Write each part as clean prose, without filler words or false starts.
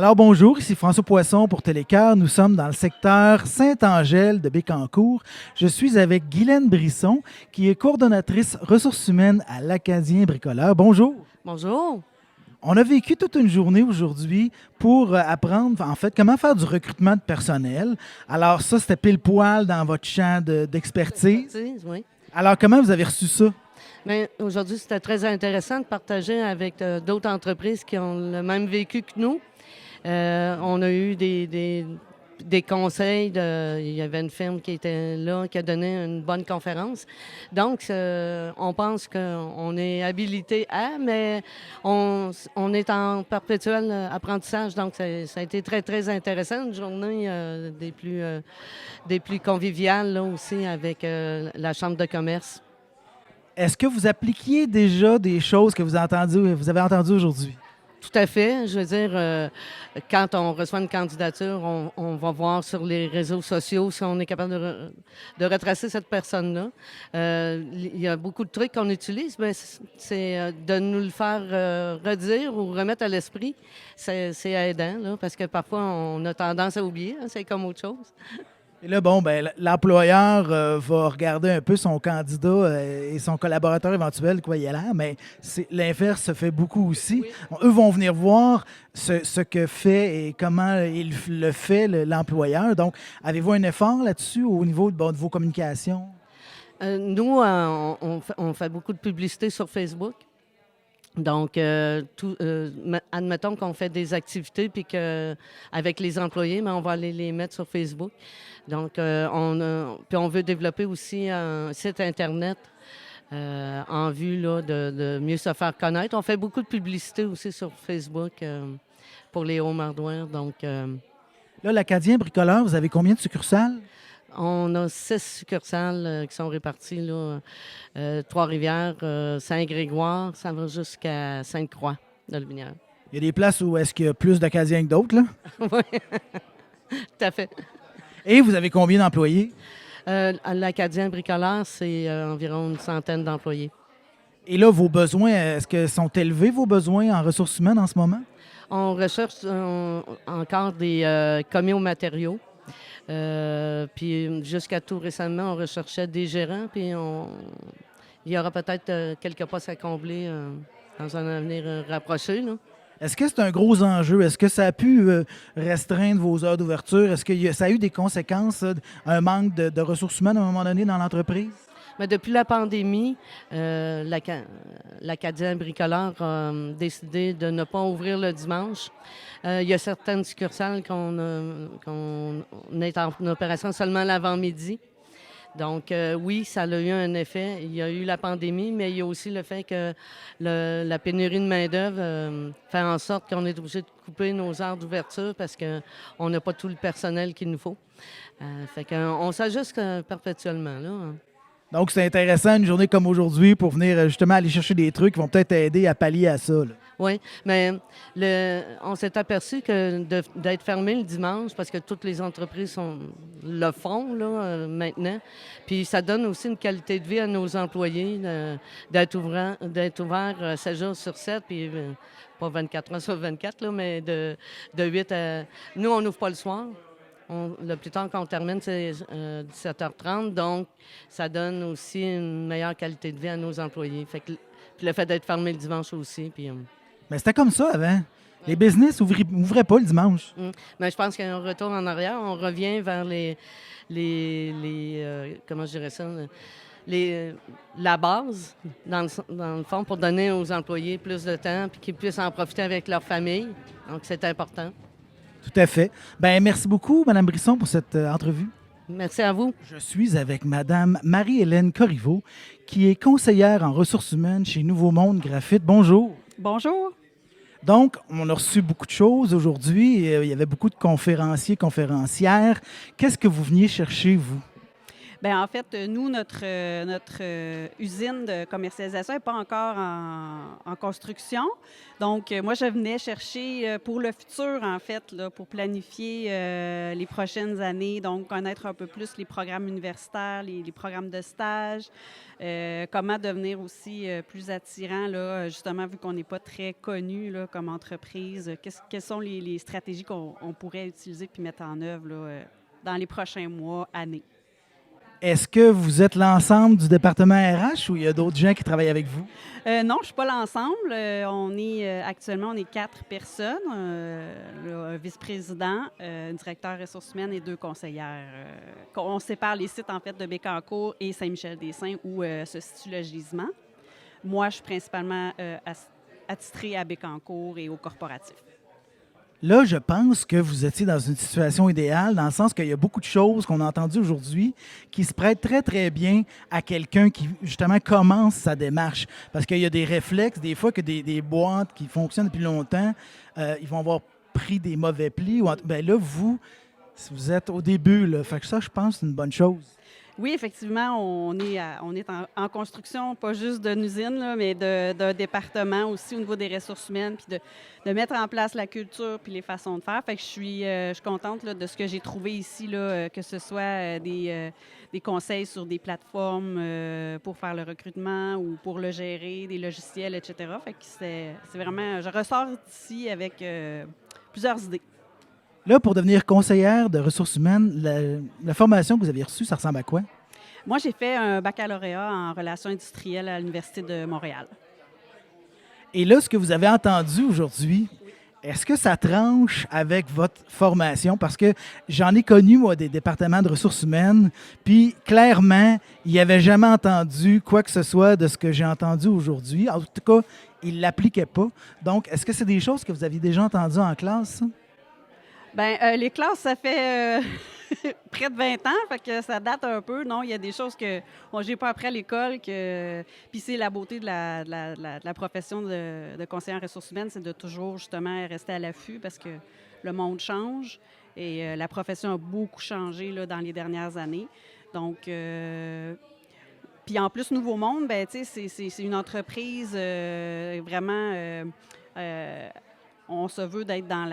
Alors bonjour, ici François Poisson pour Télécart. Nous sommes dans le secteur Saint-Angèle de Bécancour. Je suis avec Guylaine Brisson, qui est coordonnatrice ressources humaines à l'Acadien Bricoleur. Bonjour. Bonjour. On a vécu toute une journée aujourd'hui pour apprendre, en fait, comment faire du recrutement de personnel. Alors ça, c'était pile poil dans votre champ d'expertise. Oui. Alors comment vous avez reçu ça? Bien, aujourd'hui, c'était très intéressant de partager avec d'autres entreprises qui ont le même vécu que nous. On a eu des conseils. Il y avait une firme qui était là, qui a donné une bonne conférence. Donc, on pense qu'on est habilité mais on est en perpétuel apprentissage. Donc, ça a été très, très intéressant. Une journée des plus conviviales là, aussi avec la Chambre de commerce. Est-ce que vous appliquiez déjà des choses que vous avez entendues aujourd'hui? Tout à fait. Je veux dire, quand on reçoit une candidature, on va voir sur les réseaux sociaux si on est capable de retracer cette personne-là. Il y a beaucoup de trucs qu'on utilise, mais c'est de nous le faire redire ou remettre à l'esprit. C'est aidant, là, parce que parfois, on a tendance à oublier. Hein, c'est comme autre chose. Et là, bon, ben, l'employeur va regarder un peu son candidat et son collaborateur éventuel, quoi, il a l'air, mais l'inverse se fait beaucoup aussi. Oui. Eux vont venir voir ce que fait et comment il le fait, l'employeur. Donc, avez-vous un effort là-dessus au niveau de vos communications? Nous, on fait beaucoup de publicité sur Facebook. Donc, admettons qu'on fait des activités puis avec les employés, mais on va aller les mettre sur Facebook. Donc, puis on veut développer aussi un site Internet en vue là, de mieux se faire connaître. On fait beaucoup de publicité aussi sur Facebook pour les home hardware. Donc, Là, l'Acadien Bricoleur, vous avez combien de succursales? on a 6 succursales qui sont réparties, là, Trois-Rivières, Saint-Grégoire, ça va jusqu'à Sainte-Croix de Lumière. Il y a des places où est-ce qu'il y a plus d'Acadiens que d'autres, là? Oui, tout à fait. Et vous avez combien d'employés? À l'Acadien Bricoleur, c'est environ une centaine d'employés. Et là, vos besoins, est-ce que sont élevés, vos besoins en ressources humaines en ce moment? On recherche encore des commis aux matériaux. Puis jusqu'à tout récemment, on recherchait des gérants, puis il y aura peut-être quelques postes à combler dans un avenir rapproché, là. Est-ce que c'est un gros enjeu? Est-ce que ça a pu restreindre vos heures d'ouverture? Est-ce que ça a eu des conséquences, un manque de ressources humaines à un moment donné dans l'entreprise? Mais depuis la pandémie, l'Acadien Bricoleur a décidé de ne pas ouvrir le dimanche. Il y a certaines succursales qu'on est en opération seulement l'avant-midi. Donc, oui, ça a eu un effet. Il y a eu la pandémie, mais il y a aussi le fait que la pénurie de main-d'œuvre fait en sorte qu'on est obligé de couper nos heures d'ouverture parce qu'on n'a pas tout le personnel qu'il nous faut. Fait qu'on s'ajuste perpétuellement, là. Donc, c'est intéressant, une journée comme aujourd'hui, pour venir justement aller chercher des trucs qui vont peut-être aider à pallier à ça, là. Oui, mais on s'est aperçu que d'être fermé le dimanche, parce que toutes les entreprises le font là, maintenant, puis ça donne aussi une qualité de vie à nos employés d'être ouvert 7 jours sur 7, puis pas 24 heures sur 24, là, mais de 8 à... Nous, on n'ouvre pas le soir. Le plus tard qu'on termine, c'est 17h30, donc ça donne aussi une meilleure qualité de vie à nos employés. Fait que, puis le fait d'être fermé le dimanche aussi, puis... Mais c'était comme ça avant. Les business n'ouvraient pas le dimanche. Mais je pense qu'il y a un retour en arrière. On revient vers comment je dirais ça, la base, dans le fond, pour donner aux employés plus de temps puis qu'ils puissent en profiter avec leur famille. Donc, c'est important. Tout à fait. Ben merci beaucoup, Mme Brisson, pour cette entrevue. Merci à vous. Je suis avec Mme Marie-Hélène Corriveau, qui est conseillère en ressources humaines chez Nouveau Monde Graphite. Bonjour. Bonjour. Donc, on a reçu beaucoup de choses aujourd'hui. Il y avait beaucoup de conférenciers, conférencières. Qu'est-ce que vous veniez chercher, vous? Bien, en fait, nous, notre usine de commercialisation n'est pas encore en construction. Donc, moi, je venais chercher pour le futur, en fait, là, pour planifier les prochaines années, donc connaître un peu plus les programmes universitaires, les programmes de stage, comment devenir aussi plus attirant, là, justement, vu qu'on n'est pas très connu là, comme entreprise. Quelles sont les stratégies qu'on pourrait utiliser puis mettre en œuvre là, dans les prochains mois, années? Est-ce que vous êtes l'ensemble du département RH ou il y a d'autres gens qui travaillent avec vous? Non, je ne suis pas l'ensemble. Actuellement, on est 4 personnes, un vice-président, un directeur ressources humaines et 2 conseillères. On sépare les sites, en fait, de Bécancour et Saint-Michel-des-Saints, où se situe le gisement. Moi, je suis principalement attitrée à Bécancour et au corporatif. Là, je pense que vous étiez dans une situation idéale, dans le sens qu'il y a beaucoup de choses qu'on a entendues aujourd'hui qui se prêtent très, très bien à quelqu'un qui, justement, commence sa démarche. Parce qu'il y a des réflexes, des fois, que des boîtes qui fonctionnent depuis longtemps, ils vont avoir pris des mauvais plis. Ben là, vous êtes au début, là. Fait que ça, je pense, c'est une bonne chose. Oui, effectivement, on est en construction, pas juste d'une usine, là, mais d'un département aussi au niveau des ressources humaines, puis de mettre en place la culture puis les façons de faire. Fait que je suis contente là, de ce que j'ai trouvé ici, là, que ce soit des conseils sur des plateformes pour faire le recrutement ou pour le gérer, des logiciels, etc. Fait que c'est vraiment... Je ressors d'ici avec plusieurs idées. Là, pour devenir conseillère de ressources humaines, la formation que vous avez reçue, ça ressemble à quoi? Moi, j'ai fait un baccalauréat en relations industrielles à l'Université de Montréal. Et là, ce que vous avez entendu aujourd'hui, est-ce que ça tranche avec votre formation? Parce que j'en ai connu, moi, des départements de ressources humaines, puis clairement, il n'y avait jamais entendu quoi que ce soit de ce que j'ai entendu aujourd'hui. En tout cas, il ne l'appliquait pas. Donc, est-ce que c'est des choses que vous aviez déjà entendues en classe, ça? Bien, les classes, ça fait près de 20 ans, fait que ça date un peu. Non, il y a des choses que j'ai pas appris à l'école. Puis c'est la beauté de la profession de conseiller en ressources humaines, c'est de toujours justement rester à l'affût parce que le monde change et la profession a beaucoup changé là, dans les dernières années. Donc, puis en plus, Nouveau Monde, ben, c'est une entreprise vraiment... on se veut d'être dans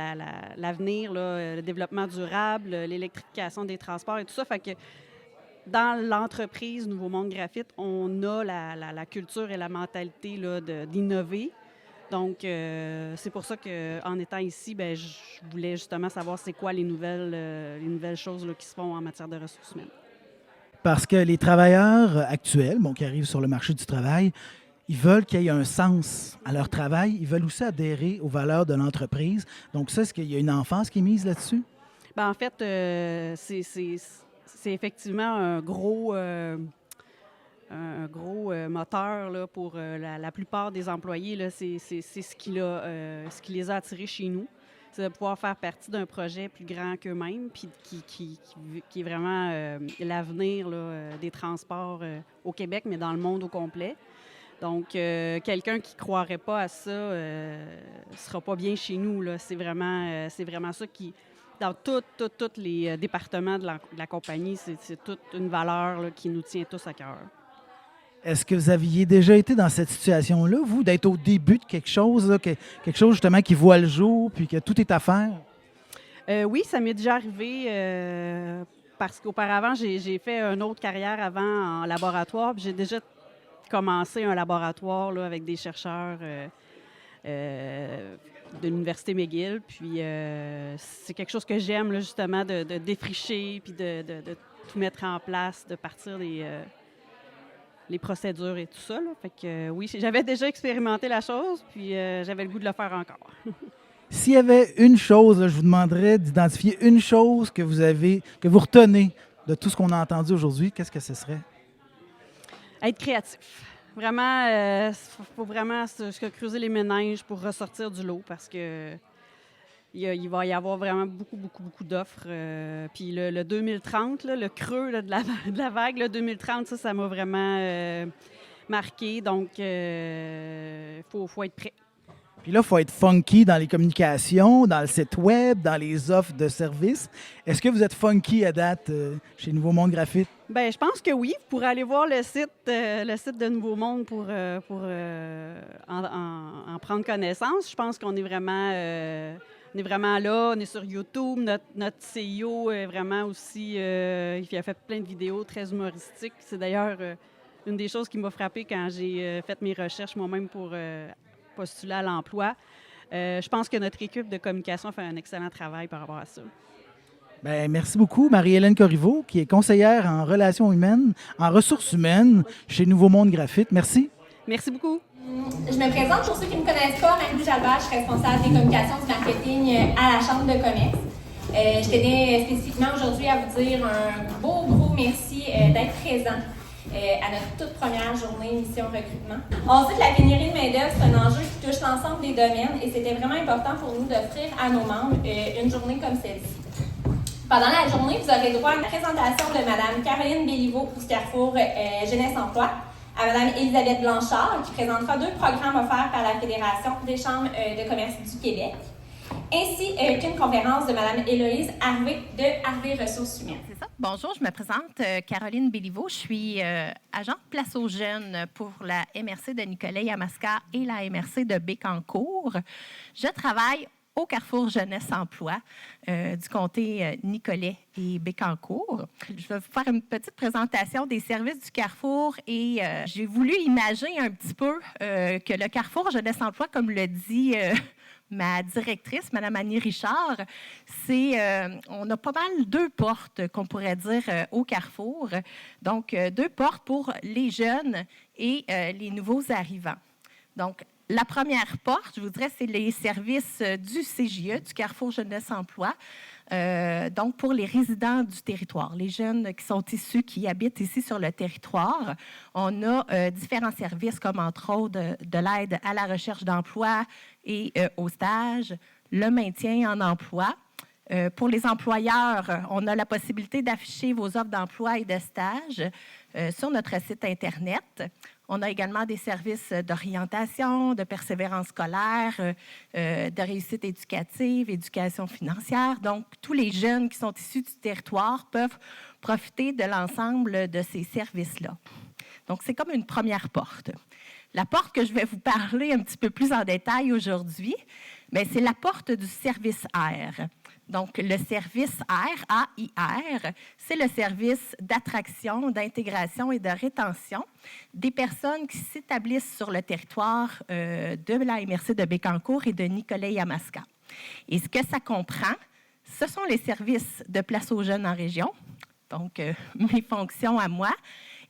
l'avenir, le développement durable, l'électrification des transports et tout ça. Fait que dans l'entreprise Nouveau Monde Graphite, on a la culture et la mentalité là, d'innover. Donc, c'est pour ça qu'en étant ici, ben, je voulais justement savoir c'est quoi les nouvelles choses là, qui se font en matière de ressources humaines. Parce que les travailleurs actuels, qui arrivent sur le marché du travail, ils veulent qu'il y ait un sens à leur travail. Ils veulent aussi adhérer aux valeurs de l'entreprise. Donc ça, est-ce qu'il y a une enfance qui est mise là-dessus? Bien, en fait, c'est effectivement un gros moteur là, pour la plupart des employés. Là, c'est ce qui les a attirés chez nous. C'est de pouvoir faire partie d'un projet plus grand qu'eux-mêmes, puis qui est vraiment l'avenir là, des transports au Québec, mais dans le monde au complet. Donc, quelqu'un qui ne croirait pas à ça ne sera pas bien chez nous. Là. C'est vraiment ça qui, dans tous les départements de la compagnie, c'est toute une valeur là, qui nous tient tous à cœur. Est-ce que vous aviez déjà été dans cette situation-là, vous, d'être au début de quelque chose, là, quelque chose justement qui voit le jour, puis que tout est à faire? Oui, ça m'est déjà arrivé parce qu'auparavant, j'ai fait une autre carrière avant en laboratoire, puis j'ai déjà commencé un laboratoire là, avec des chercheurs de l'Université McGill. Puis c'est quelque chose que j'aime, là, justement, de défricher, puis de tout mettre en place, de partir les procédures et tout ça. Là. Fait que oui, j'avais déjà expérimenté la chose, puis j'avais le goût de le faire encore. S'il y avait une chose, là, je vous demanderais d'identifier une chose que vous retenez de tout ce qu'on a entendu aujourd'hui, qu'est-ce que ce serait? Être créatif. Vraiment, il faut vraiment se creuser les méninges pour ressortir du lot parce que il va y avoir vraiment beaucoup, beaucoup, beaucoup d'offres. Puis le 2030, là, le creux là, de la vague, le 2030, ça m'a vraiment marqué. Donc, il faut être prêt. Puis là, il faut être funky dans les communications, dans le site web, dans les offres de services. Est-ce que vous êtes funky à date chez Nouveau Monde Graphite? Bien, je pense que oui. Vous pourrez aller voir le site de Nouveau Monde pour en prendre connaissance. Je pense qu'on est vraiment, là. On est sur YouTube. Notre CIO est vraiment aussi... il a fait plein de vidéos très humoristiques. C'est d'ailleurs une des choses qui m'a frappée quand j'ai fait mes recherches moi-même pour postuler à l'emploi. Je pense que notre équipe de communication fait un excellent travail par rapport à ça. Bien, merci beaucoup, Marie-Hélène Corriveau, qui est conseillère en relations humaines, en ressources humaines chez Nouveau Monde Graphite. Merci. Merci beaucoup. Je me présente pour ceux qui ne me connaissent pas. Marie Jalbert, je suis responsable des communications du marketing à la Chambre de commerce. Je tenais spécifiquement aujourd'hui à vous dire un gros merci d'être présent à notre toute première journée Mission Recrutement. On sait que la pénurie de main-d'œuvre, c'est un enjeu qui touche l'ensemble des domaines et c'était vraiment important pour nous d'offrir à nos membres une journée comme celle-ci. Pendant la journée, vous aurez droit à une présentation de Mme Caroline Béliveau du Carrefour Jeunesse Emploi, à Mme Élisabeth Blanchard, qui présentera 2 programmes offerts par la Fédération des chambres de commerce du Québec, ainsi qu'une conférence de Mme Héloïse Harvey de Harvey Ressources humaines. C'est ça. Bonjour, je me présente Caroline Béliveau. Je suis agente Place aux jeunes pour la MRC de Nicolet-Yamaska et la MRC de Bécancour. Je travaille au Carrefour Jeunesse Emploi du comté Nicolet et Bécancour. Je vais vous faire une petite présentation des services du Carrefour et j'ai voulu imaginer un petit peu que le Carrefour Jeunesse Emploi, comme le dit ma directrice, Mme Annie Richard, on a pas mal 2 portes qu'on pourrait dire au Carrefour. Donc, 2 portes pour les jeunes et les nouveaux arrivants. Donc, la première porte, je vous dirais, c'est les services du CJE, du Carrefour Jeunesse Emploi, donc pour les résidents du territoire, les jeunes qui sont issus, qui habitent ici sur le territoire. On a différents services comme, entre autres, de l'aide à la recherche d'emploi et au stage, le maintien en emploi. Pour les employeurs, on a la possibilité d'afficher vos offres d'emploi et de stage sur notre site Internet. On a également des services d'orientation, de persévérance scolaire, de réussite éducative, éducation financière. Donc, tous les jeunes qui sont issus du territoire peuvent profiter de l'ensemble de ces services-là. Donc, c'est comme une première porte. La porte que je vais vous parler un petit peu plus en détail aujourd'hui, bien, c'est la porte du service R. Donc, le service R, AIR, c'est le service d'attraction, d'intégration et de rétention des personnes qui s'établissent sur le territoire de la MRC de Bécancour et de Nicolet-Yamaska. Et ce que ça comprend, ce sont les services de place aux jeunes en région, donc mes fonctions à moi,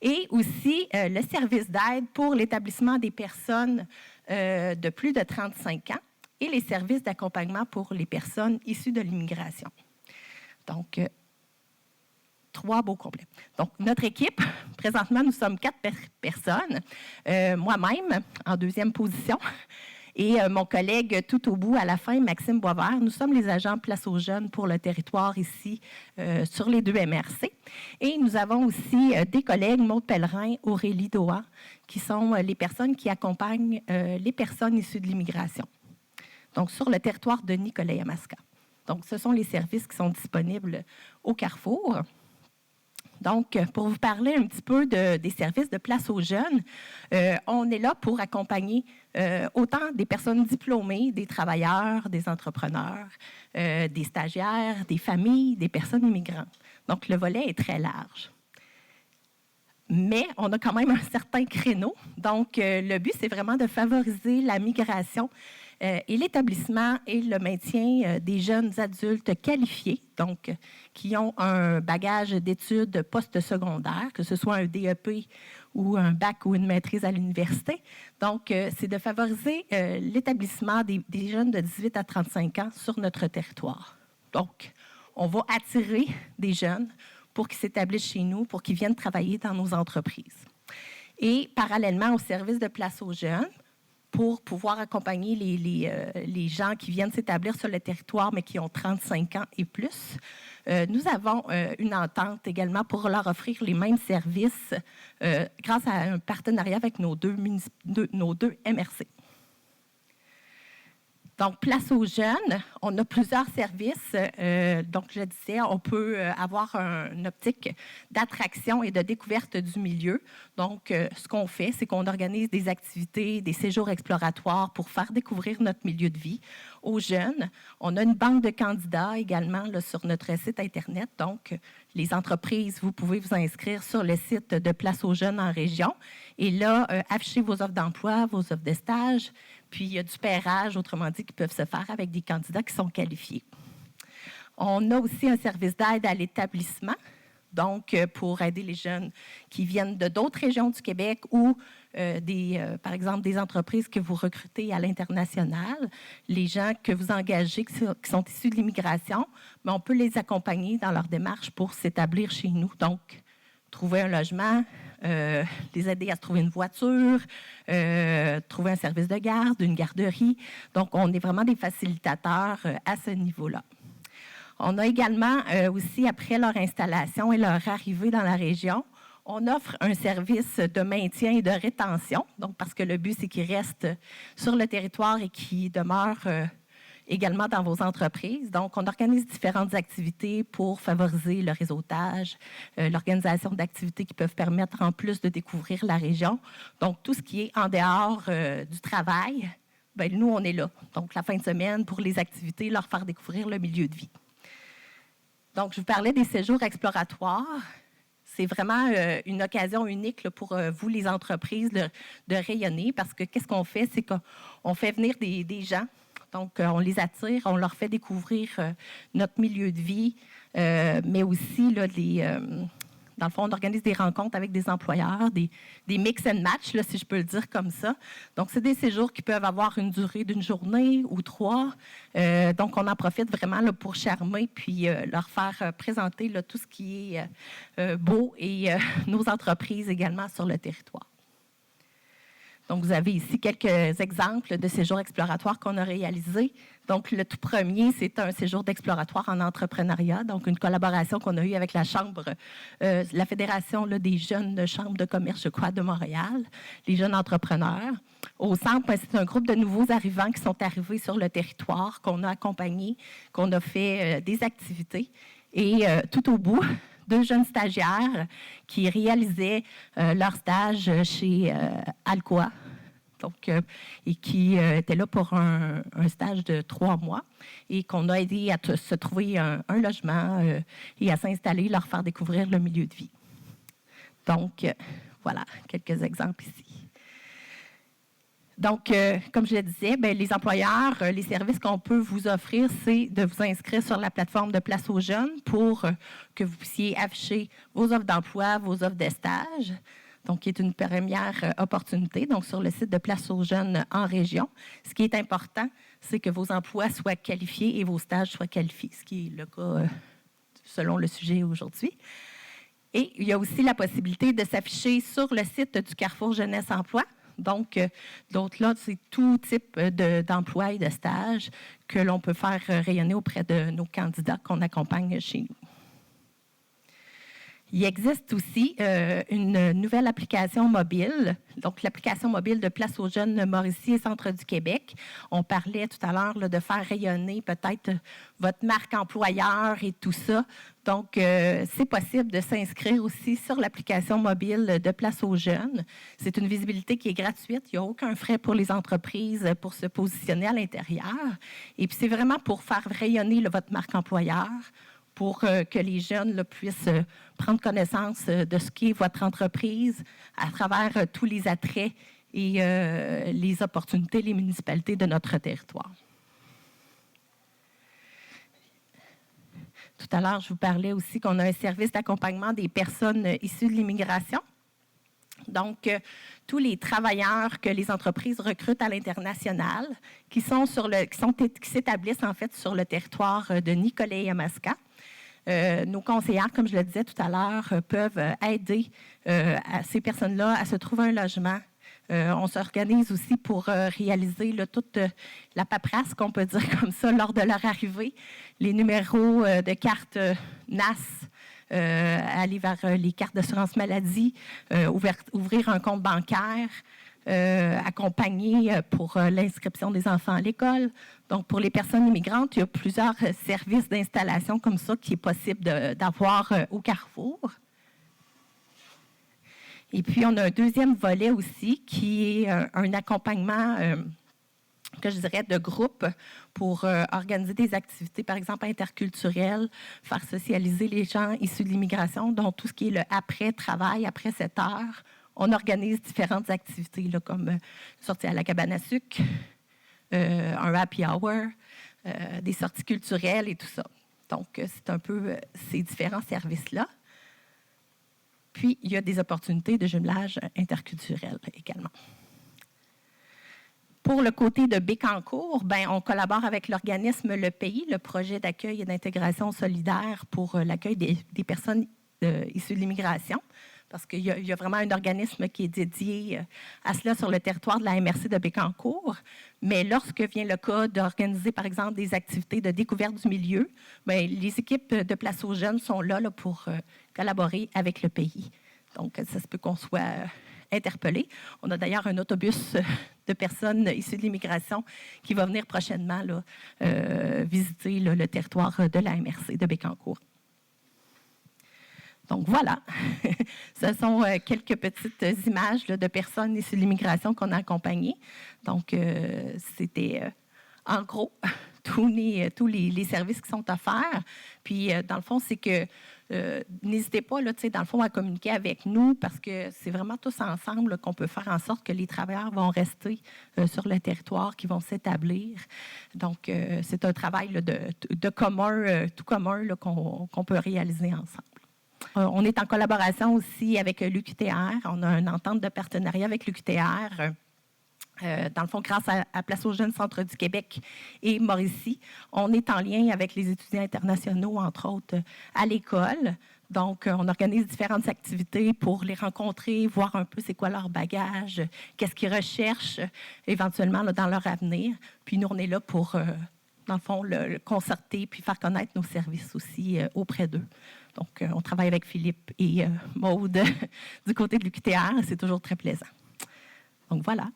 et aussi le service d'aide pour l'établissement des personnes de plus de 35 ans, et les services d'accompagnement pour les personnes issues de l'immigration. Donc, 3 beaux complets. Donc, notre équipe, présentement, nous sommes 4 personnes. Moi-même, en 2e position, et mon collègue tout au bout, à la fin, Maxime Boisvert. Nous sommes les agents Place aux jeunes pour le territoire ici, sur les 2 MRC. Et nous avons aussi des collègues, Maude Pellerin, Aurélie Doha, qui sont les personnes qui accompagnent les personnes issues de l'immigration. Donc, sur le territoire de Nicolet-Yamaska. Donc, ce sont les services qui sont disponibles au Carrefour. Donc, pour vous parler un petit peu des services de place aux jeunes, on est là pour accompagner autant des personnes diplômées, des travailleurs, des entrepreneurs, des stagiaires, des familles, des personnes immigrantes. Donc, le volet est très large. Mais on a quand même un certain créneau. Donc, le but, c'est vraiment de favoriser la migration et l'établissement et le maintien des jeunes adultes qualifiés, donc qui ont un bagage d'études post-secondaires, que ce soit un DEP ou un bac ou une maîtrise à l'université. Donc, c'est de favoriser l'établissement des jeunes de 18 à 35 ans sur notre territoire. Donc, on va attirer des jeunes pour qu'ils s'établissent chez nous, pour qu'ils viennent travailler dans nos entreprises. Et parallèlement au service de place aux jeunes, pour pouvoir accompagner les gens qui viennent s'établir sur le territoire, mais qui ont 35 ans et plus. Nous avons une entente également pour leur offrir les mêmes services grâce à un partenariat avec nos deux MRC. Donc, place aux jeunes, on a plusieurs services. Donc, je disais, on peut avoir une optique d'attraction et de découverte du milieu. Donc, ce qu'on fait, c'est qu'on organise des activités, des séjours exploratoires pour faire découvrir notre milieu de vie aux jeunes. On a une banque de candidats également là, sur notre site Internet. Donc, les entreprises, vous pouvez vous inscrire sur le site de Place aux jeunes en région. Et là, affichez vos offres d'emploi, vos offres de stage. Puis, il y a du pairage, autrement dit, qui peuvent se faire avec des candidats qui sont qualifiés. On a aussi un service d'aide à l'établissement, donc pour aider les jeunes qui viennent de d'autres régions du Québec ou, par exemple, des entreprises que vous recrutez à l'international, les gens que vous engagez qui sont issus de l'immigration, mais on peut les accompagner dans leur démarche pour s'établir chez nous. Donc, trouver un logement, les aider à se trouver une voiture, trouver un service de garde, une garderie. Donc, on est vraiment des facilitateurs à ce niveau-là. On a également aussi, après leur installation et leur arrivée dans la région, on offre un service de maintien et de rétention. Donc, parce que le but, c'est qu'ils restent sur le territoire et qu'ils demeurent également dans vos entreprises. Donc, on organise différentes activités pour favoriser le réseautage, l'organisation d'activités qui peuvent permettre en plus de découvrir la région. Donc, tout ce qui est en dehors du travail, bien, nous, on est là. Donc, la fin de semaine, pour les activités, leur faire découvrir le milieu de vie. Donc, je vous parlais des séjours exploratoires. C'est vraiment une occasion unique là, pour vous, les entreprises, de rayonner parce que qu'est-ce qu'on fait? C'est qu'on fait venir des gens. Donc, on les attire, on leur fait découvrir notre milieu de vie, mais aussi, là, dans le fond, on organise des rencontres avec des employeurs, des mix and match, là, si je peux le dire comme ça. Donc, c'est des séjours qui peuvent avoir une durée d'une journée ou 3. Donc, on en profite vraiment là, pour charmer puis leur faire présenter là, tout ce qui est beau et nos entreprises également sur le territoire. Donc, vous avez ici quelques exemples de séjours exploratoires qu'on a réalisés. Donc, le tout premier, c'est un séjour d'exploratoire en entrepreneuriat, donc une collaboration qu'on a eue avec la Chambre, la Fédération là, des jeunes chambres de commerce, je crois, de Montréal, les jeunes entrepreneurs. Au centre, c'est un groupe de nouveaux arrivants qui sont arrivés sur le territoire, qu'on a accompagnés, qu'on a fait des activités. Et tout au bout, 2 jeunes stagiaires qui réalisaient leur stage chez Alcoa, donc, et qui étaient là pour un stage de 3 mois et qu'on a aidé à se trouver un logement et à s'installer, leur faire découvrir le milieu de vie. Donc, voilà, quelques exemples ici. Donc, comme je le disais, bien, les employeurs, les services qu'on peut vous offrir, c'est de vous inscrire sur la plateforme de Place aux jeunes pour que vous puissiez afficher vos offres d'emploi, vos offres de stage, donc qui est une première opportunité, donc sur le site de Place aux jeunes en région. Ce qui est important, c'est que vos emplois soient qualifiés et vos stages soient qualifiés, ce qui est le cas selon le sujet aujourd'hui. Et il y a aussi la possibilité de s'afficher sur le site du Carrefour Jeunesse Emploi. Donc, d'autres là, c'est tout type d'emploi et de stage que l'on peut faire rayonner auprès de nos candidats qu'on accompagne chez nous. Il existe aussi une nouvelle application mobile, donc l'application mobile de Place aux jeunes Mauricie et Centre du Québec. On parlait tout à l'heure de faire rayonner peut-être votre marque employeur et tout ça. Donc, c'est possible de s'inscrire aussi sur l'application mobile de Place aux jeunes. C'est une visibilité qui est gratuite. Il n'y a aucun frais pour les entreprises pour se positionner à l'intérieur. Et puis, c'est vraiment pour faire rayonner votre marque employeur, pour que les jeunes puissent prendre connaissance de ce qu'est votre entreprise à travers tous les attraits et les opportunités, les municipalités de notre territoire. Tout à l'heure, je vous parlais aussi qu'on a un service d'accompagnement des personnes issues de l'immigration. Donc, tous les travailleurs que les entreprises recrutent à l'international, qui s'établissent en fait sur le territoire de Nicolet-Yamaska. Nos conseillères, comme je le disais tout à l'heure, peuvent aider ces personnes-là à se trouver un logement. On s'organise aussi pour réaliser toute la paperasse, qu'on peut dire comme ça, lors de leur arrivée. Les numéros de carte NAS, aller vers les cartes d'assurance maladie, ouvrir un compte bancaire, accompagner pour l'inscription des enfants à l'école. Donc, pour les personnes immigrantes, il y a plusieurs services d'installation comme ça qui est possible d'avoir au Carrefour. Et puis, on a un deuxième volet aussi qui est un accompagnement, que je dirais, de groupe pour organiser des activités, par exemple, interculturelles, faire socialiser les gens issus de l'immigration, donc tout ce qui est le après-travail, après 7 heures. On organise différentes activités, là, comme sortie à la cabane à sucre, un happy hour, des sorties culturelles et tout ça. Donc, c'est un peu ces différents services-là. Puis, il y a des opportunités de jumelage interculturel également. Pour le côté de Bécancour, on collabore avec l'organisme Le Pays, le projet d'accueil et d'intégration solidaire pour l'accueil des personnes issues de l'immigration, parce qu'il y a vraiment un organisme qui est dédié à cela sur le territoire de la MRC de Bécancour. Mais lorsque vient le cas d'organiser, par exemple, des activités de découverte du milieu, les équipes de Place aux jeunes sont là pour collaborer avec Le Pays. Donc, ça se peut qu'on soit interpellés. On a d'ailleurs un autobus de personnes issues de l'immigration qui va venir prochainement là, visiter le territoire de la MRC de Bécancour. Donc voilà, ce sont quelques petites images là, de personnes issues de l'immigration qu'on a accompagnées. Donc, c'était en gros tous les services qui sont offerts. Puis, dans le fond, c'est que n'hésitez pas, là, dans le fond, à communiquer avec nous parce que c'est vraiment tous ensemble là, qu'on peut faire en sorte que les travailleurs vont rester sur le territoire, qui vont s'établir. Donc, c'est un travail là, de commun, tout commun là, qu'on peut réaliser ensemble. On est en collaboration aussi avec l'UQTR. On a une entente de partenariat avec l'UQTR. Dans le fond, grâce à Place aux jeunes Centre du Québec et Mauricie, on est en lien avec les étudiants internationaux, entre autres, à l'école. Donc, on organise différentes activités pour les rencontrer, voir un peu c'est quoi leur bagage, qu'est-ce qu'ils recherchent éventuellement là, dans leur avenir. Puis nous, on est là pour, dans le fond, le concerter puis faire connaître nos services aussi auprès d'eux. Donc, on travaille avec Philippe et Maude du côté de l'UQTR. C'est toujours très plaisant. Donc, voilà.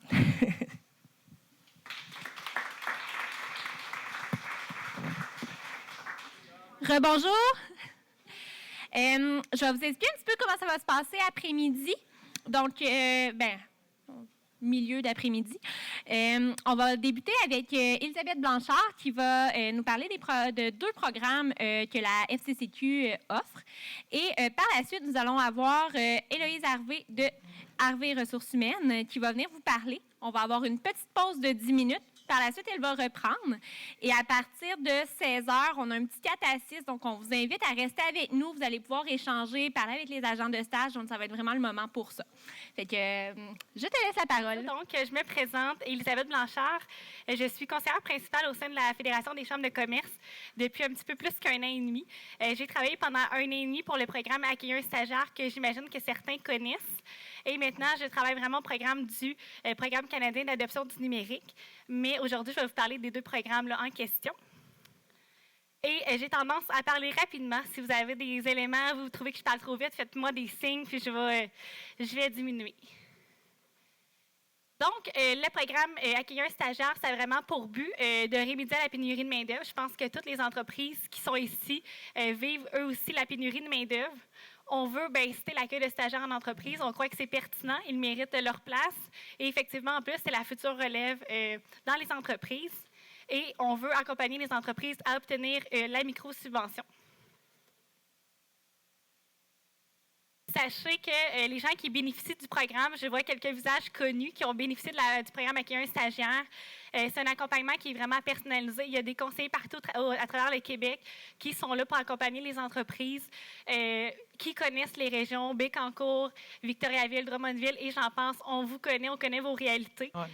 Rebonjour. Je vais vous expliquer un petit peu comment ça va se passer après-midi. Donc, milieu d'après-midi. On va débuter avec Elisabeth Blanchard qui va nous parler de 2 programmes que la FCCQ offre. Et par la suite, nous allons avoir Héloïse Harvey de Harvey Ressources humaines qui va venir vous parler. On va avoir une petite pause de 10 minutes. Par la suite, elle va reprendre. Et à partir de 16 h, on a un petit 4 à 6. Donc, on vous invite à rester avec nous. Vous allez pouvoir échanger, parler avec les agents de stage. Donc, ça va être vraiment le moment pour ça. Fait que je te laisse la parole. Donc, je me présente, Elisabeth Blanchard. Je suis conseillère principale au sein de la Fédération des chambres de commerce depuis un petit peu plus qu'1 an et demi. J'ai travaillé pendant 1 an et demi pour le programme Accueillir un stagiaire que j'imagine que certains connaissent. Et maintenant, je travaille vraiment au programme du Programme canadien d'adoption du numérique. Mais aujourd'hui, je vais vous parler des 2 programmes là, en question. Et j'ai tendance à parler rapidement. Si vous avez des éléments, vous trouvez que je parle trop vite, faites-moi des signes, puis je vais diminuer. Donc, le programme Accueillir un stagiaire, ça a vraiment pour but de remédier à la pénurie de main-d'œuvre. Je pense que toutes les entreprises qui sont ici vivent eux aussi la pénurie de main-d'œuvre. On veut inciter l'accueil de stagiaires en entreprise. On croit que c'est pertinent. Ils méritent leur place. Et effectivement, en plus, c'est la future relève dans les entreprises. Et on veut accompagner les entreprises à obtenir la micro-subvention. Sachez que les gens qui bénéficient du programme, je vois quelques visages connus qui ont bénéficié du programme Accueillir un stagiaire. C'est un accompagnement qui est vraiment personnalisé. Il y a des conseillers partout à travers le Québec qui sont là pour accompagner les entreprises qui connaissent les régions Bécancour, Victoriaville, Drummondville et j'en pense. On vous connaît, on connaît vos réalités. Ouais.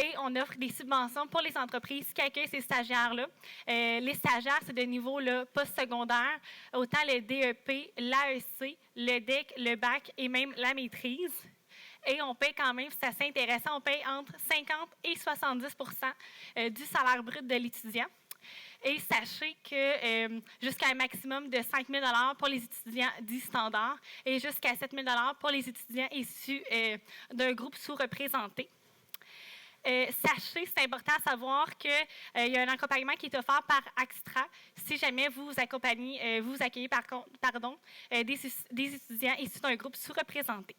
Et on offre des subventions pour les entreprises qui accueillent ces stagiaires-là. Les stagiaires, c'est de niveau postsecondaire, autant le DEP, l'AEC, le DEC, le bac et même la maîtrise. Et on paye quand même, c'est assez intéressant, on paye entre 50 et 70 du salaire brut de l'étudiant. Et sachez que jusqu'à un maximum de 5 000 $ pour les étudiants dits standards et jusqu'à 7 000 $ pour les étudiants issus d'un groupe sous-représenté. Sachez, c'est important à savoir qu'il y a un accompagnement qui est offert par Axtra si jamais vous accompagnez, vous accueillez des étudiants issus d'un groupe sous-représenté.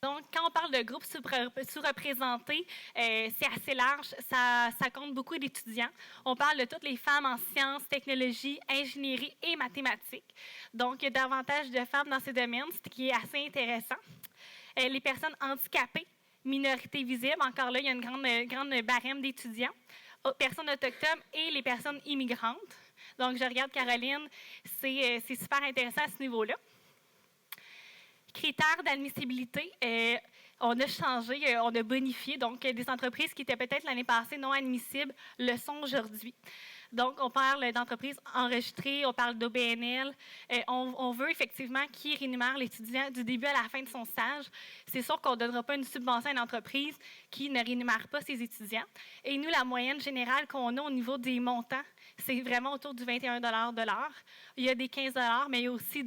Donc, quand on parle de groupe sous-représenté, c'est assez large, ça compte beaucoup d'étudiants. On parle de toutes les femmes en sciences, technologies, ingénierie et mathématiques. Donc, il y a davantage de femmes dans ces domaines, ce qui est assez intéressant. Les personnes handicapées, minorités visibles, encore là, il y a une grande barème d'étudiants. Personnes autochtones et les personnes immigrantes. Donc, je regarde Caroline, c'est super intéressant à ce niveau-là. Critères d'admissibilité, on a changé, on a bonifié. Donc, des entreprises qui étaient peut-être l'année passée non admissibles le sont aujourd'hui. Donc, on parle d'entreprises enregistrées, on parle d'OBNL. On veut effectivement qui rémunère l'étudiant du début à la fin de son stage. C'est sûr qu'on ne donnera pas une subvention à une entreprise qui ne rémunère pas ses étudiants. Et nous, la moyenne générale qu'on a au niveau des montants, c'est vraiment autour du 21 de l'heure. Il y a des 15 mais il y a aussi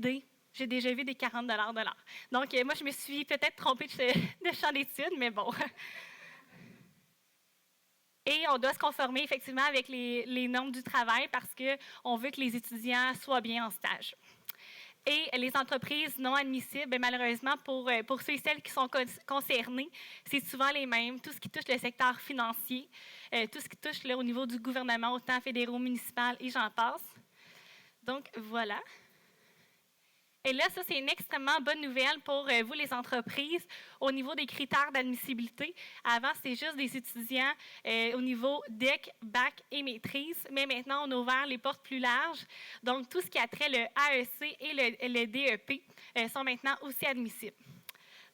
j'ai déjà vu des 40 de l'heure. Donc, moi, je me suis peut-être trompée de champ d'études, mais bon. Et on doit se conformer effectivement avec les normes du travail parce qu'on veut que les étudiants soient bien en stage. Et les entreprises non admissibles, malheureusement, pour ceux et celles qui sont concernés, c'est souvent les mêmes. Tout ce qui touche le secteur financier, tout ce qui touche là, au niveau du gouvernement, autant fédéraux, municipal et j'en passe. Donc, voilà. Et là, ça, c'est une extrêmement bonne nouvelle pour vous, les entreprises, au niveau des critères d'admissibilité. Avant, c'était juste des étudiants au niveau DEC, bac et maîtrise, mais maintenant, on a ouvert les portes plus larges. Donc, tout ce qui a trait le AEC et le DEP sont maintenant aussi admissibles.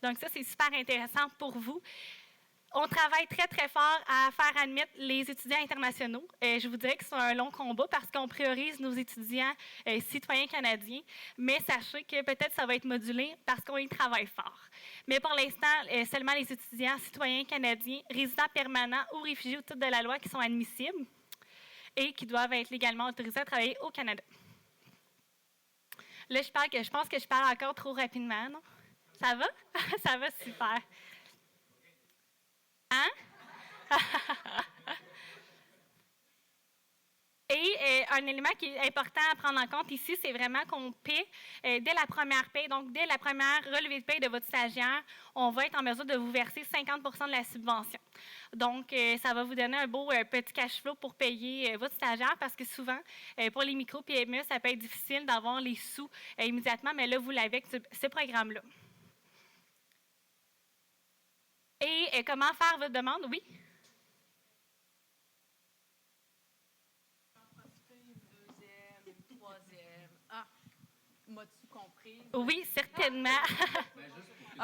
Donc, ça, c'est super intéressant pour vous. On travaille très, très fort à faire admettre les étudiants internationaux. Je vous dirais que c'est un long combat parce qu'on priorise nos étudiants citoyens canadiens, mais sachez que peut-être ça va être modulé parce qu'on y travaille fort. Mais pour l'instant, seulement les étudiants citoyens canadiens, résidents permanents ou réfugiés au titre de la loi qui sont admissibles et qui doivent être légalement autorisés à travailler au Canada. Là, je pense que je parle encore trop rapidement, non? Ça va? Ça va super. Hein? Et un élément qui est important à prendre en compte ici, c'est vraiment qu'on paie dès la première paie, donc dès la première relevée de paie de votre stagiaire, on va être en mesure de vous verser 50 % de la subvention. Donc, ça va vous donner un beau petit cash flow pour payer votre stagiaire parce que souvent, pour les micro-PME, ça peut être difficile d'avoir les sous immédiatement, mais là, vous l'avez avec ce programme-là. Et comment faire votre demande? Oui? Une troisième. Ah, m'as-tu compris? Oui, certainement.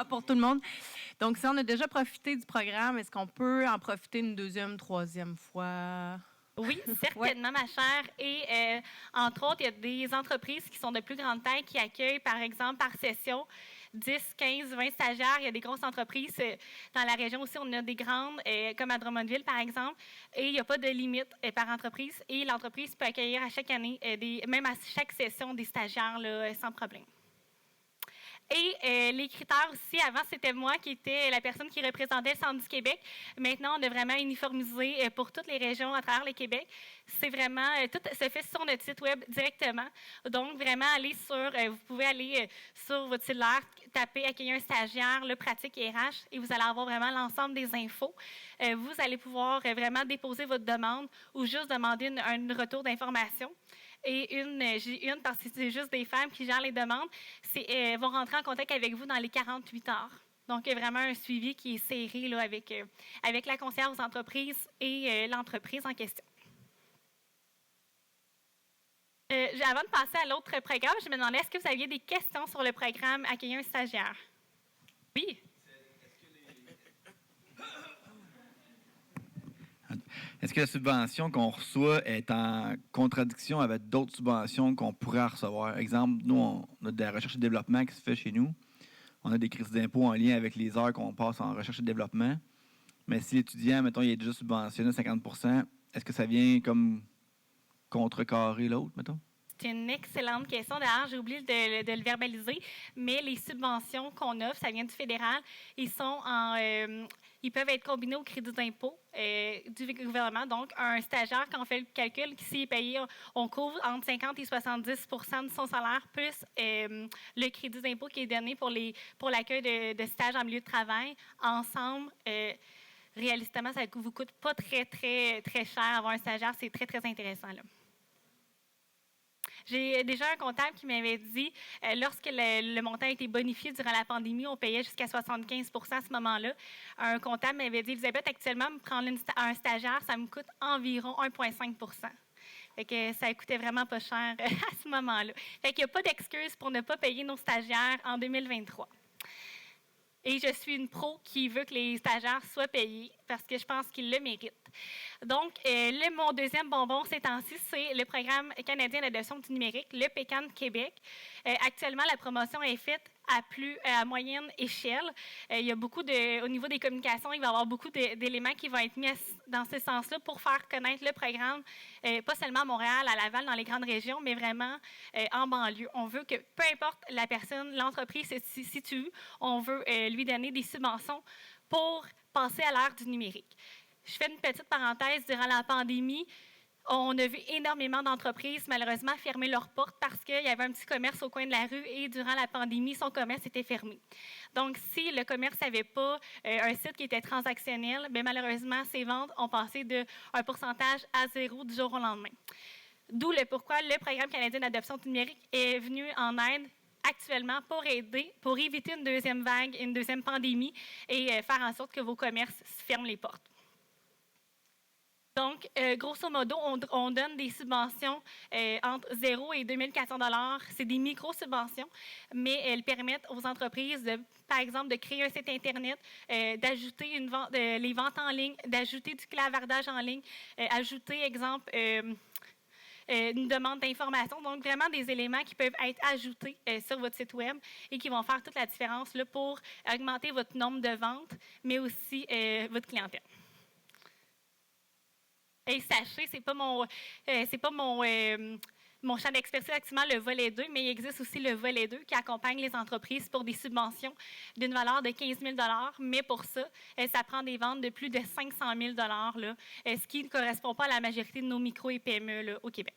Pour tout le monde. Donc, si on a déjà profité du programme, est-ce qu'on peut en profiter une deuxième, troisième fois? Oui, certainement, ma chère. Et entre autres, il y a des entreprises qui sont de plus grande taille qui accueillent, par exemple, par session, 10, 15, 20 stagiaires. Il y a des grosses entreprises. Dans la région aussi, on a des grandes, comme à Drummondville, par exemple. Et il n'y a pas de limite par entreprise. Et l'entreprise peut accueillir à chaque année, même à chaque session, des stagiaires là, sans problème. Et les critères aussi, avant, c'était moi qui étais la personne qui représentait le Centre du Québec. Maintenant, on a vraiment uniformisé pour toutes les régions à travers le Québec. C'est vraiment, tout se fait sur notre site Web directement. Donc, vraiment, vous pouvez aller sur votre cellulaire, taper « Accueillir un stagiaire », le pratique RH, et vous allez avoir vraiment l'ensemble des infos. Vous allez pouvoir vraiment déposer votre demande ou juste demander un retour d'information. Et j'ai une parce que c'est juste des femmes qui gèrent les demandes, vont rentrer en contact avec vous dans les 48 heures. Donc, il y a vraiment un suivi qui est serré là, avec la conseillère aux entreprises et l'entreprise en question. Avant de passer à l'autre programme, je me demandais, est-ce que vous aviez des questions sur le programme Accueillir un stagiaire? Oui? Est-ce que la subvention qu'on reçoit est en contradiction avec d'autres subventions qu'on pourrait recevoir? Exemple, nous, on a de la recherche et développement qui se fait chez nous. On a des crédits d'impôt en lien avec les heures qu'on passe en recherche et développement. Mais si l'étudiant, mettons, il est déjà subventionné à 50 %, est-ce que ça vient comme contrecarrer l'autre, mettons? C'est une excellente question. D'ailleurs, j'ai oublié de le verbaliser, mais les subventions qu'on offre, ça vient du fédéral, ils peuvent être combinés au crédit d'impôt du gouvernement. Donc, un stagiaire, quand on fait le calcul, s'il est payé, on couvre entre 50 et 70 de son salaire, plus le crédit d'impôt qui est donné pour l'accueil de stages en milieu de travail. Ensemble, réalistement, ça ne vous coûte pas très, très, très cher avoir un stagiaire. C'est très, très intéressant, là. J'ai déjà un comptable qui m'avait dit, lorsque le montant a été bonifié durant la pandémie, on payait jusqu'à 75 à ce moment-là. Un comptable m'avait dit, Elisabeth, actuellement, me prendre un stagiaire, ça me coûte environ 1,5 Fait que ça coûtait vraiment pas cher à ce moment-là. Fait qu'il n'y a pas d'excuse pour ne pas payer nos stagiaires en 2023. Et je suis une pro qui veut que les stagiaires soient payés parce que je pense qu'ils le méritent. Donc, mon deuxième bonbon ces temps-ci, c'est le Programme canadien d'adoption du numérique, le PCAN Québec. Actuellement, la promotion est faite à moyenne échelle. Il y a au niveau des communications, il va y avoir beaucoup d'éléments qui vont être mis dans ce sens-là pour faire connaître le programme, pas seulement à Montréal, à Laval, dans les grandes régions, mais vraiment en banlieue. On veut que, peu importe la personne, l'entreprise se situe, on veut lui donner des subventions pour passer à l'ère du numérique. Je fais une petite parenthèse. Durant la pandémie, on a vu énormément d'entreprises, malheureusement, fermer leurs portes parce qu'il y avait un petit commerce au coin de la rue et durant la pandémie, son commerce était fermé. Donc, si le commerce n'avait pas un site qui était transactionnel, bien, malheureusement, ses ventes ont passé d'un pourcentage à 0 du jour au lendemain. D'où le pourquoi le Programme canadien d'adoption du numérique est venu en aide actuellement pour aider, pour éviter une deuxième vague, une deuxième pandémie et faire en sorte que vos commerces ferment les portes. Donc, grosso modo, on donne des subventions entre 0 et 2 400 $. C'est des micro-subventions, mais elles permettent aux entreprises, par exemple, de créer un site Internet, d'ajouter les ventes en ligne, d'ajouter du clavardage en ligne, ajouter, exemple, une demande d'information. Donc, vraiment des éléments qui peuvent être ajoutés sur votre site Web et qui vont faire toute la différence là, pour augmenter votre nombre de ventes, mais aussi votre clientèle. Et sachez, ce n'est pas mon champ d'expertise actuellement, le volet 2, mais il existe aussi le volet 2 qui accompagne les entreprises pour des subventions d'une valeur de 15 000 $. Mais pour ça, ça prend des ventes de plus de 500 000 $, là, ce qui ne correspond pas à la majorité de nos micro et PME là, au Québec.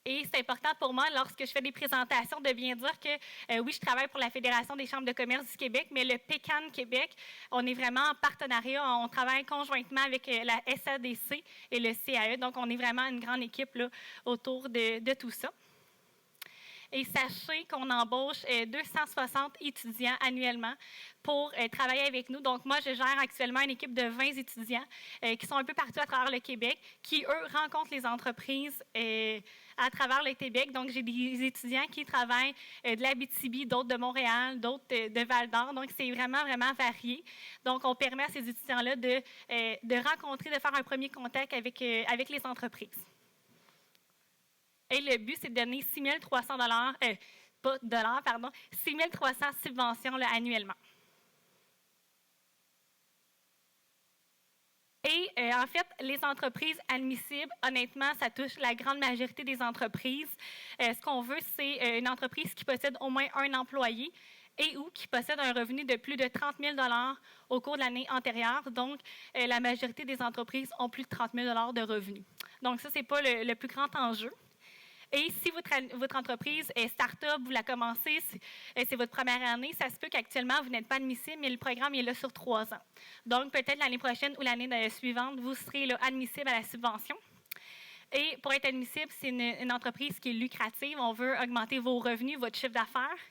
Et c'est important pour moi, lorsque je fais des présentations, de bien dire que oui, je travaille pour la Fédération des chambres de commerce du Québec, mais le PCAN Québec, on est vraiment en partenariat. On travaille conjointement avec la SADC et le CAE. Donc, on est vraiment une grande équipe là, autour de tout ça. Et sachez qu'on embauche 260 étudiants annuellement pour travailler avec nous. Donc, moi, je gère actuellement une équipe de 20 étudiants qui sont un peu partout à travers le Québec, qui, eux, rencontrent les entreprises à travers le Québec. Donc, j'ai des étudiants qui travaillent de l'Abitibi, d'autres de Montréal, d'autres de Val-d'Or. Donc, c'est vraiment, vraiment varié. Donc, on permet à ces étudiants-là de rencontrer, de faire un premier contact avec les entreprises. Et le but, c'est de donner 6 300 subventions là, annuellement. Et en fait, les entreprises admissibles, honnêtement, ça touche la grande majorité des entreprises. Ce qu'on veut, c'est une entreprise qui possède au moins un employé et ou qui possède un revenu de plus de 30 000 $ au cours de l'année antérieure. Donc, la majorité des entreprises ont plus de 30 000 $ de revenus. Donc, ça, ce n'est pas le plus grand enjeu. Et si votre entreprise est start-up, vous la commencez, c'est votre première année, ça se peut qu'actuellement, vous n'êtes pas admissible, mais le programme est là sur 3 ans. Donc, peut-être l'année prochaine ou l'année suivante, vous serez là, admissible à la subvention. Et pour être admissible, c'est une entreprise qui est lucrative. On veut augmenter vos revenus, votre chiffre d'affaires.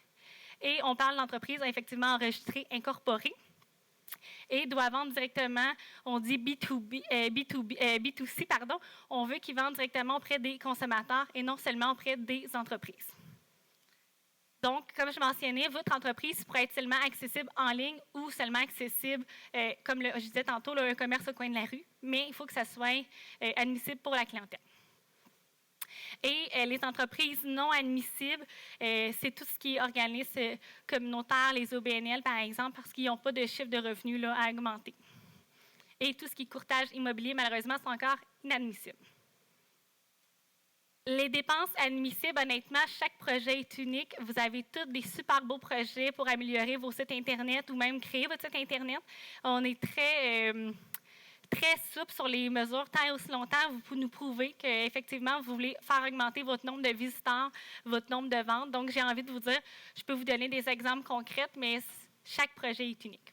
Et on parle d'entreprise effectivement enregistrée, incorporée. Et doit vendre directement, on dit B2C, pardon, on veut qu'ils vendent directement auprès des consommateurs et non seulement auprès des entreprises. Donc, comme je mentionnais, votre entreprise pourrait être seulement accessible en ligne ou seulement accessible, comme je disais tantôt, là, un commerce au coin de la rue, mais il faut que ça soit admissible pour la clientèle. Et les entreprises non admissibles, c'est tout ce qui est organisme communautaire, les OBNL, par exemple, parce qu'ils n'ont pas de chiffre de revenus là, à augmenter. Et tout ce qui est courtage immobilier, malheureusement, c'est encore inadmissible. Les dépenses admissibles, honnêtement, chaque projet est unique. Vous avez tous des super beaux projets pour améliorer vos sites Internet ou même créer votre site Internet. On est très souple sur les mesures, tant et aussi longtemps vous nous prouvez qu'effectivement, vous voulez faire augmenter votre nombre de visiteurs, votre nombre de ventes. Donc, j'ai envie de vous dire, je peux vous donner des exemples concrets, mais chaque projet est unique.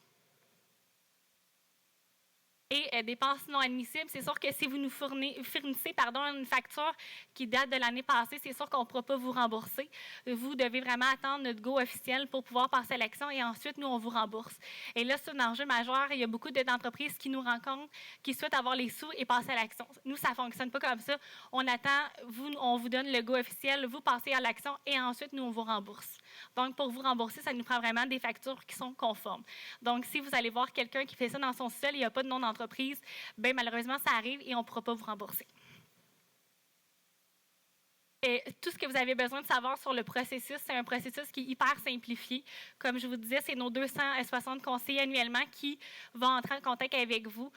Et dépenses non admissibles, c'est sûr que si vous nous fournissez une facture qui date de l'année passée, c'est sûr qu'on ne pourra pas vous rembourser. Vous devez vraiment attendre notre go officiel pour pouvoir passer à l'action et ensuite, nous, on vous rembourse. Et là, c'est un enjeu majeur. Il y a beaucoup d'entreprises qui nous rencontrent, qui souhaitent avoir les sous et passer à l'action. Nous, ça ne fonctionne pas comme ça. On attend, on vous donne le go officiel, vous passez à l'action et ensuite, nous, on vous rembourse. Donc, pour vous rembourser, ça nous prend vraiment des factures qui sont conformes. Donc, si vous allez voir quelqu'un qui fait ça dans son sol, il n'y a pas de nom d'entreprise, bien, malheureusement, ça arrive et on ne pourra pas vous rembourser. Et tout ce que vous avez besoin de savoir sur le processus, c'est un processus qui est hyper simplifié. Comme je vous disais, c'est nos 260 conseillers annuellement qui vont entrer en contact avec vous.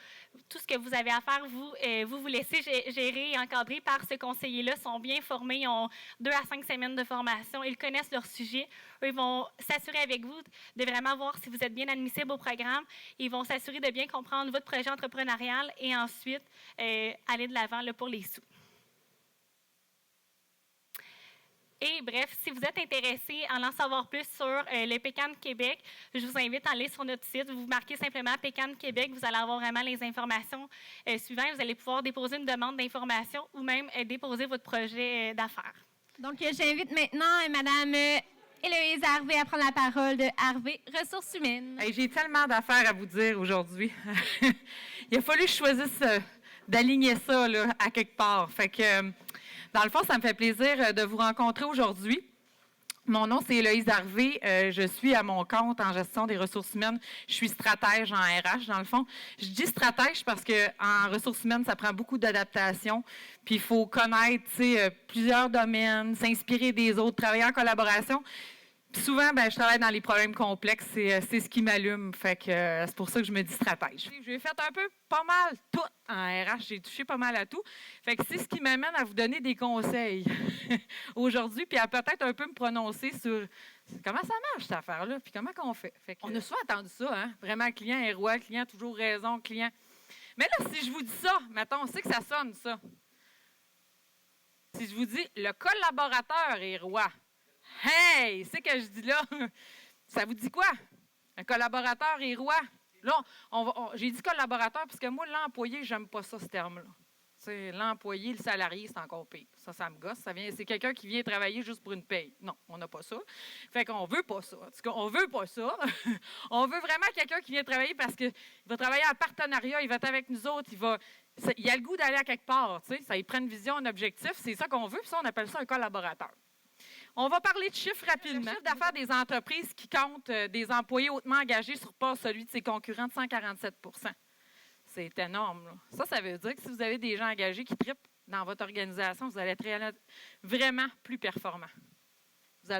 Tout ce que vous avez à faire, vous laissez gérer et encadrer par ce conseiller-là. Ils sont bien formés, ils ont 2 à 5 semaines de formation, ils connaissent leur sujet. Eux, ils vont s'assurer avec vous de vraiment voir si vous êtes bien admissible au programme. Ils vont s'assurer de bien comprendre votre projet entrepreneurial et ensuite aller de l'avant pour les sous. Et bref, si vous êtes intéressé à en savoir plus sur le PECAN Québec, je vous invite à aller sur notre site. Vous marquez simplement PECAN Québec, vous allez avoir vraiment les informations suivantes. Vous allez pouvoir déposer une demande d'information ou même déposer votre projet d'affaires. Donc, j'invite maintenant Mme Héloïse Harvey à prendre la parole de Harvey Ressources humaines. Hey, j'ai tellement d'affaires à vous dire aujourd'hui. Il a fallu que je choisisse d'aligner ça là, à quelque part. Fait que... Dans le fond, ça me fait plaisir de vous rencontrer aujourd'hui. Mon nom, c'est Héloïse Harvey. Je suis à mon compte en gestion des ressources humaines. Je suis stratège en RH, dans le fond. Je dis stratège parce qu'en ressources humaines, ça prend beaucoup d'adaptation. Puis, il faut connaître plusieurs domaines, s'inspirer des autres, travailler en collaboration. Puis souvent, je travaille dans les problèmes complexes. C'est ce qui m'allume. Fait que c'est pour ça que je me dis stratège. J'ai fait un peu pas mal tout en RH. J'ai touché pas mal à tout. Fait que c'est ce qui m'amène à vous donner des conseils aujourd'hui, puis à peut-être un peu me prononcer sur comment ça marche, cette affaire-là, puis comment qu'on fait. On a souvent entendu ça, hein? Vraiment, le client est roi, le client a toujours raison, le client. Mais là, si je vous dis ça, mettons, on sait que ça sonne, ça. Si je vous dis le collaborateur est roi. Hey, c'est que je dis là, ça vous dit quoi? Un collaborateur est roi. Là, j'ai dit collaborateur parce que moi, l'employé, j'aime pas ça, ce terme-là. L'employé, le salarié, c'est encore pire. Ça me gosse. C'est quelqu'un qui vient travailler juste pour une paye. Non, on n'a pas ça. Fait qu'on veut pas ça. En tout cas, on veut pas ça. On veut vraiment quelqu'un qui vient travailler parce qu'il va travailler en partenariat, il va être avec nous autres, il a le goût d'aller à quelque part. Ça, il prend une vision, un objectif. C'est ça qu'on veut, puis ça, on appelle ça un collaborateur. On va parler de chiffres rapidement. Le chiffre d'affaires des entreprises qui comptent des employés hautement engagés surpasse celui de ses concurrents de 147 %. C'est énorme. Là. Ça veut dire que si vous avez des gens engagés qui trippent dans votre organisation, vous allez être vraiment plus performant. Ça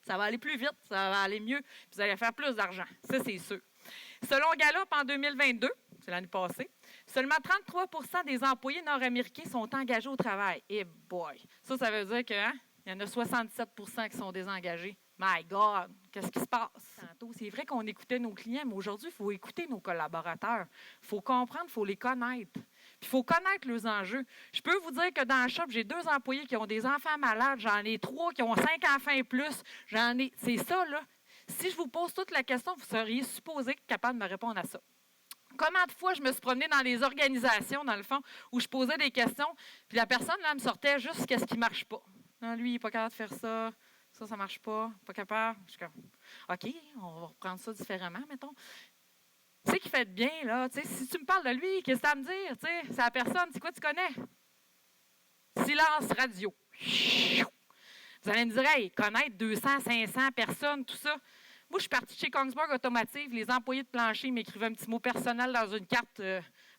va aller plus vite, ça va aller mieux, puis vous allez faire plus d'argent. Ça, c'est sûr. Selon Gallup, en 2022, c'est l'année passée, seulement 33 % des employés nord-américains sont engagés au travail. Et boy! Ça veut dire que... Il y en a 67 % qui sont désengagés. My God, qu'est-ce qui se passe? Tantôt, c'est vrai qu'on écoutait nos clients, mais aujourd'hui, il faut écouter nos collaborateurs. Il faut comprendre, il faut les connaître. Puis il faut connaître leurs enjeux. Je peux vous dire que dans le shop, j'ai 2 employés qui ont des enfants malades. J'en ai 3 qui ont 5 enfants et plus. C'est ça, là. Si je vous pose toute la question, vous seriez supposé capable de me répondre à ça. Combien de fois je me suis promenée dans les organisations, dans le fond, où je posais des questions, puis la personne, là, me sortait juste qu'est-ce qui ne marche pas. Non, lui, il n'est pas capable de faire ça. Ça ne marche pas. Pas capable. Je suis comme, OK, on va reprendre ça différemment, mettons. Tu sais qui fait de bien, là. Tu sais, si tu me parles de lui, qu'est-ce que tu as à me dire? Tu sais, c'est la personne, c'est quoi tu connais? Silence radio. Vous allez me dire, hey, connaître 200, 500 personnes, tout ça. Moi, je suis partie de chez Kongsberg Automotive. Les employés de plancher m'écrivaient un petit mot personnel dans une carte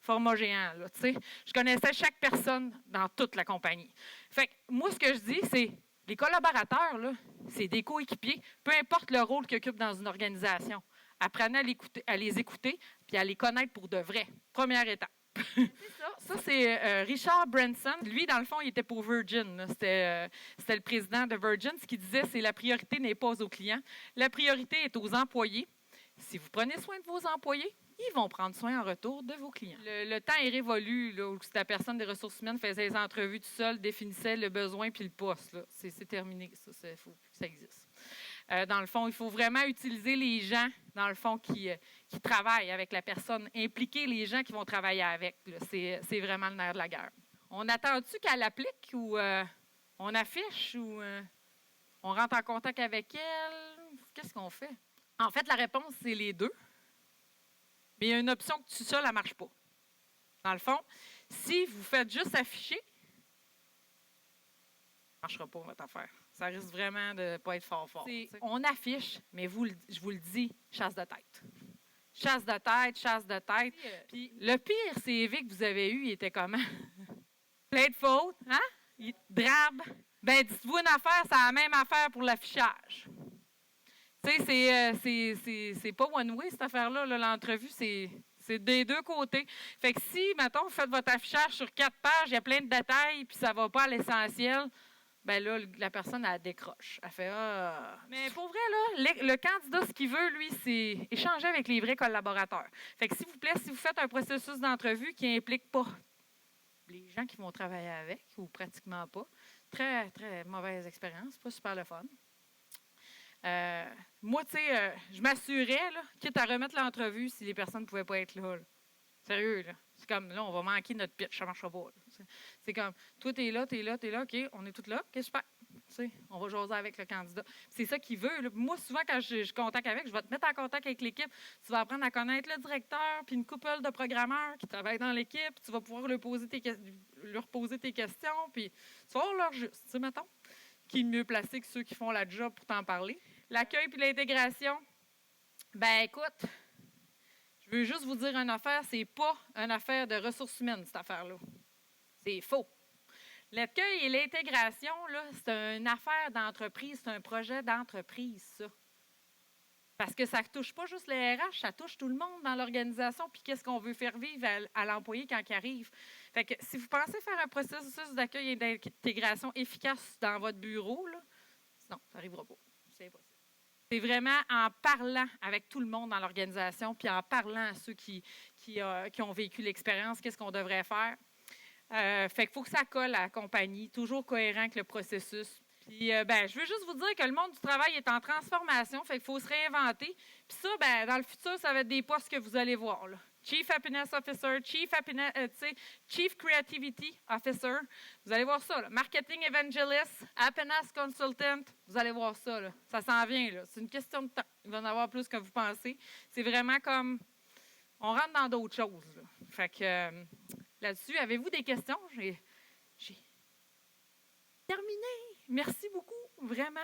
format géant. Là, je connaissais chaque personne dans toute la compagnie. Fait que moi, ce que je dis, c'est les collaborateurs, là, c'est des coéquipiers, peu importe le rôle qu'ils occupent dans une organisation. Apprenez à les écouter puis à les connaître pour de vrai. Première étape. Ça, c'est Richard Branson. Lui, dans le fond, il était pour Virgin. C'était le président de Virgin. Ce qu'il disait, c'est la priorité n'est pas aux clients. La priorité est aux employés. Si vous prenez soin de vos employés, ils vont prendre soin en retour de vos clients. Le temps est révolu, là, où la personne des ressources humaines faisait les entrevues tout seul, définissait le besoin puis le poste. Là. C'est terminé, ça. Il faut que ça existe. Dans le fond, il faut vraiment utiliser les gens, dans le fond, qui travaillent avec la personne, impliquer les gens qui vont travailler avec. C'est vraiment le nerf de la guerre. On attend-tu qu'elle applique ou on affiche ou on rentre en contact avec elle? Qu'est-ce qu'on fait? En fait, la réponse, c'est les deux. Mais il y a une option que tout ça, elle ne marche pas. Dans le fond, si vous faites juste afficher, ça ne marchera pas votre affaire. Ça risque vraiment de ne pas être fort. On affiche, mais je vous le dis, chasse de tête. Chasse de tête, chasse de tête. Puis le pire CV que vous avez eu, il était comment? Plein de fautes, hein? Drabe. Ben, dites-vous une affaire, c'est la même affaire pour l'affichage. Tu sais, c'est pas one-way, cette affaire-là. Là, l'entrevue, c'est des deux côtés. Fait que si, mettons, vous faites votre affichage sur 4 pages, il y a plein de détails, puis ça va pas à l'essentiel, ben là, la personne, elle décroche. Elle fait « Ah! » Mais pour vrai, là, le candidat, ce qu'il veut, lui, c'est échanger avec les vrais collaborateurs. Fait que s'il vous plaît, si vous faites un processus d'entrevue qui implique pas les gens qui vont travailler avec, ou pratiquement pas, très, très mauvaise expérience, pas super le fun. Moi, tu sais, je m'assurais, là, quitte à remettre l'entrevue si les personnes ne pouvaient pas être là. Sérieux, là. C'est comme, là, on va manquer notre pitch, ça ne marchera pas. C'est comme, toi, t'es là, OK, on est toutes là, OK, super. Tu sais, on va jaser avec le candidat. C'est ça qu'il veut. Là. Moi, souvent, quand je contacte avec, je vais te mettre en contact avec l'équipe. Tu vas apprendre à connaître le directeur, puis une couple de programmeurs qui travaillent dans l'équipe. Tu vas pouvoir leur poser tes questions, puis tu vas voir leur juste. Tu sais, mettons, qui est mieux placé que ceux qui font la job pour t'en parler. L'accueil puis l'intégration, ben écoute, je veux juste vous dire une affaire, c'est pas une affaire de ressources humaines, cette affaire-là. C'est faux. L'accueil et l'intégration, là, c'est une affaire d'entreprise, c'est un projet d'entreprise, ça. Parce que ça ne touche pas juste les RH, ça touche tout le monde dans l'organisation, puis qu'est-ce qu'on veut faire vivre à l'employé quand il arrive. Fait que si vous pensez faire un processus d'accueil et d'intégration efficace dans votre bureau, là, non, ça n'arrivera pas. C'est impossible. C'est vraiment en parlant avec tout le monde dans l'organisation, puis en parlant à ceux qui ont vécu l'expérience, qu'est-ce qu'on devrait faire. Fait qu'il faut que ça colle à la compagnie, toujours cohérent avec le processus. Puis, je veux juste vous dire que le monde du travail est en transformation, fait qu'il faut se réinventer. Puis ça, dans le futur, ça va être des postes que vous allez voir, là. Chief Happiness Officer, Chief Creativity Officer. Vous allez voir ça, là. Marketing Evangelist, Happiness Consultant. Vous allez voir ça, là. Ça s'en vient, là. C'est une question de temps. Il va en avoir plus que vous pensez. C'est vraiment comme... On rentre dans d'autres choses, là. Fait que là-dessus, avez-vous des questions? J'ai terminé. Merci beaucoup, vraiment.